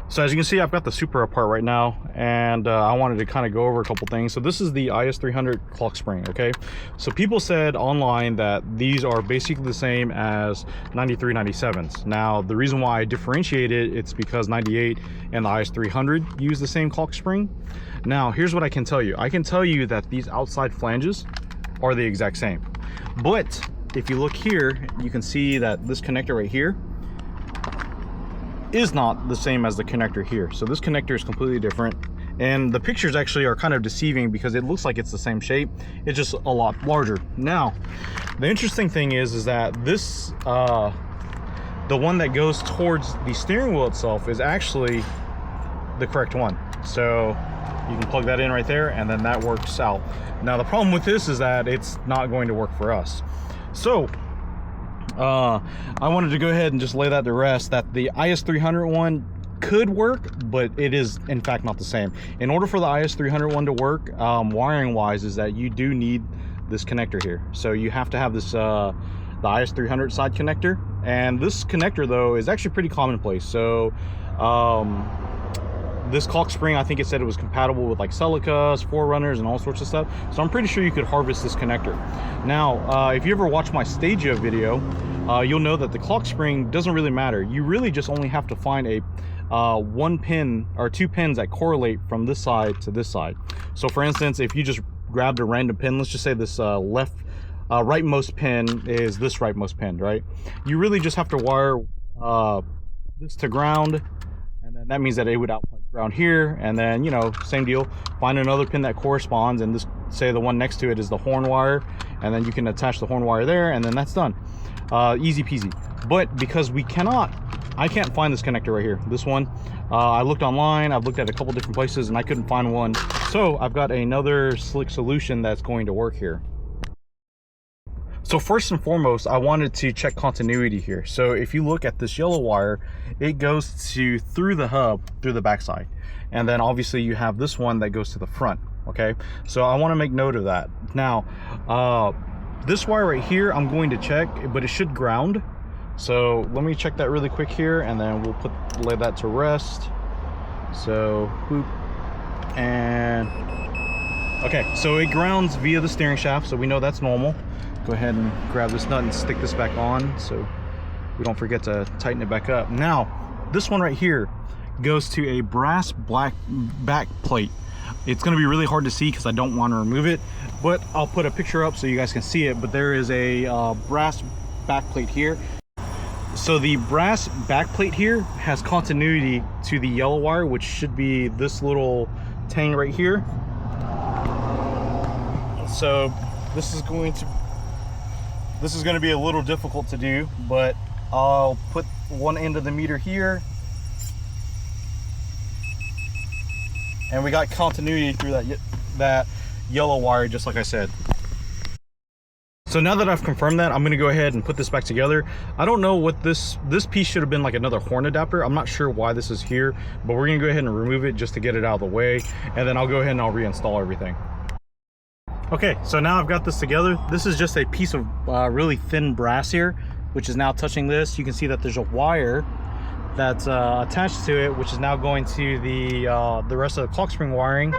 So as you can see, I've got the Supra apart right now, and I wanted to kind of go over a couple things. So this is the IS300 clock spring, okay? So people said online that these are basically the same as 9397s. Now, the reason why I differentiate it, it's because 98 and the IS300 use the same clock spring. Now, here's what I can tell you. I can tell you that these outside flanges are the exact same. But if you look here, you can see that this connector right here is not the same as the connector here. So this connector is completely different, and the pictures actually are kind of deceiving because it looks like it's the same shape, it's just a lot larger. Now, the interesting thing is that this the one that goes towards the steering wheel itself is actually the correct one. So you can plug that in right there, and then that works out. Now the problem with this is that it's not going to work for us. So I wanted to go ahead and just lay that to rest, that the IS300 one could work, but it is in fact not the same. In order for the IS300 one to work, wiring wise, is that you do need this connector here. So you have to have this the IS300 side connector, and this connector though is actually pretty commonplace. So this clock spring, I think it said it was compatible with like Celicas, Forerunners, and all sorts of stuff. So I'm pretty sure you could harvest this connector. Now, if you ever watch my Stagia video, you'll know that the clock spring doesn't really matter. You really just only have to find a one pin or two pins that correlate from this side to this side. So for instance, if you just grabbed a random pin, let's just say this rightmost pin is this rightmost pin, right? You really just have to wire this to ground, and then that means that it would output ground here, and then, you know, same deal, find another pin that corresponds, and this, say the one next to it is the horn wire, and then you can attach the horn wire there, and then that's done. Easy peasy. But because I can't find this connector right here, this one, I looked online, I've looked at a couple different places, and I couldn't find one. So I've got another slick solution that's going to work here. So first and foremost, I wanted to check continuity here. So if you look at this yellow wire, it goes through the hub, through the backside. And then obviously you have this one that goes to the front, okay? So I wanna make note of that. Now, this wire right here, I'm going to check, but it should ground. So let me check that really quick here, and then we'll lay that to rest. So, boop, and, okay, so it grounds via the steering shaft, so we know that's normal. Go ahead and grab this nut and stick this back on so we don't forget to tighten it back up. Now, this one right here goes to a brass black back plate. It's going to be really hard to see because I don't want to remove it, but I'll put a picture up so you guys can see it. But there is a brass back plate here. So the brass back plate here has continuity to the yellow wire, which should be this little tang right here. So this is going to be a little difficult to do, but I'll put one end of the meter here, and we got continuity through that yellow wire, just like I said. So now that I've confirmed that, I'm going to go ahead and put this back together. I don't know what this piece should have been, like another horn adapter. I'm not sure why this is here, but we're going to go ahead and remove it just to get it out of the way, and then I'll go ahead and I'll reinstall everything. Okay, so now I've got this together. This is just a piece of really thin brass here, which is now touching this. You can see that there's a wire that's attached to it, which is now going to the rest of the clock spring wiring.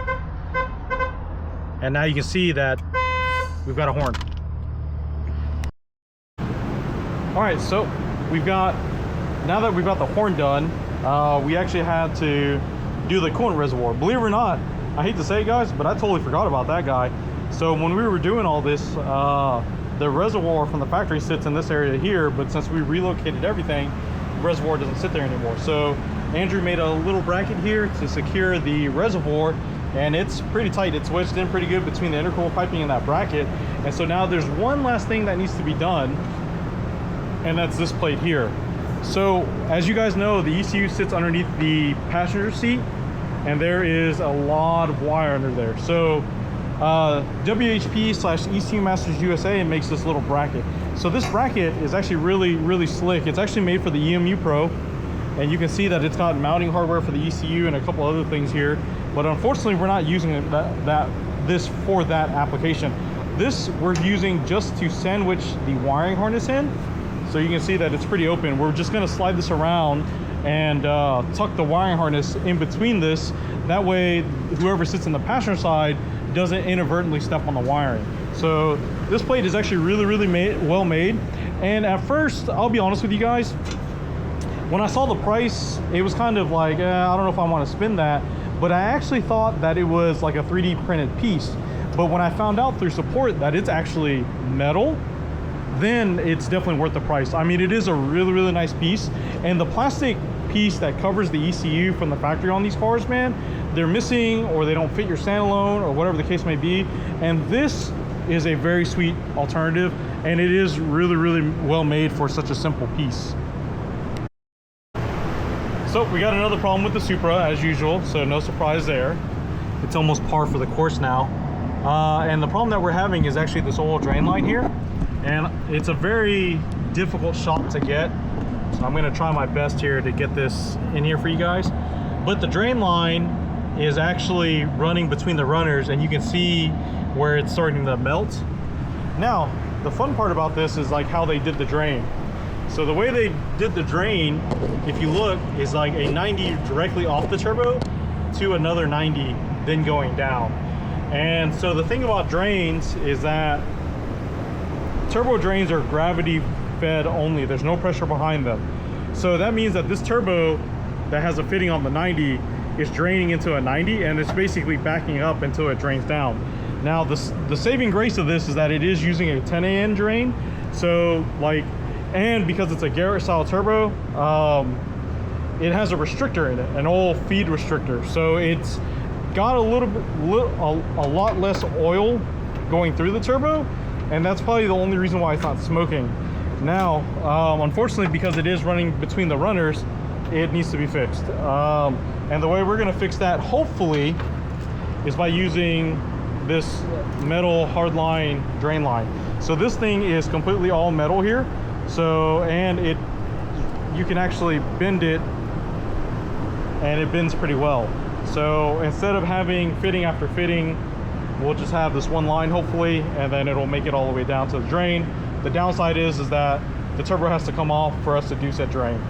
And now you can see that we've got a horn. All right, so now that we've got the horn done, we actually had to do the coolant reservoir. Believe it or not, I hate to say it, guys, but I totally forgot about that guy. So when we were doing all this, the reservoir from the factory sits in this area here, but since we relocated everything, the reservoir doesn't sit there anymore. So Andrew made a little bracket here to secure the reservoir, and it's pretty tight. It's wedged in pretty good between the intercooler piping and that bracket. And so now there's one last thing that needs to be done, and that's this plate here. So as you guys know, the ECU sits underneath the passenger seat, and there is a lot of wire under there. So WHP/ECU Masters USA makes this little bracket. So this bracket is actually really slick. It's actually made for the EMU Pro, and you can see that it's got mounting hardware for the ECU and a couple other things here. But unfortunately, we're not using this for that application. This we're using just to sandwich the wiring harness in. So you can see that it's pretty open. We're just going to slide this around and tuck the wiring harness in between this. That way whoever sits in the passenger side doesn't inadvertently step on the wiring. So this plate is actually really well made. And at first, I'll be honest with you guys, when I saw the price, it was kind of like, I don't know if I want to spend that, but I actually thought that it was like a 3D printed piece. But when I found out through support that it's actually metal, then it's definitely worth the price. I mean, it is a really nice piece. And the plastic piece that covers the ECU from the factory on these cars, man, they're missing, or they don't fit your standalone, or whatever the case may be. And this is a very sweet alternative, and it is really well made for such a simple piece. So we got another problem with the Supra as usual, so no surprise there. It's almost par for the course now. And the problem that we're having is actually this oil drain line here, and it's a very difficult shot to get. So I'm gonna try my best here to get this in here for you guys. But the drain line is actually running between the runners, and you can see where it's starting to melt. Now, the fun part about this is like how they did the drain. So the way they did the drain, if you look, is like a 90 directly off the turbo to another 90, then going down. And so the thing about drains is that turbo drains are gravity fed only. There's no pressure behind them. So that means that this turbo that has a fitting on the 90 is draining into a 90, and it's basically backing up until it drains down. Now the saving grace of this is that it is using a 10AN drain. So like, and because it's a Garrett style turbo, it has a restrictor in it, an oil feed restrictor. So it's got a lot less oil going through the turbo, and that's probably the only reason why it's not smoking. Now, unfortunately, because it is running between the runners, it needs to be fixed. And the way we're gonna fix that, hopefully, is by using this metal hardline drain line. So this thing is completely all metal here. So, and you can actually bend it, and it bends pretty well. So instead of having fitting after fitting, we'll just have this one line hopefully, and then it'll make it all the way down to the drain. The downside is that the turbo has to come off for us to do said drain.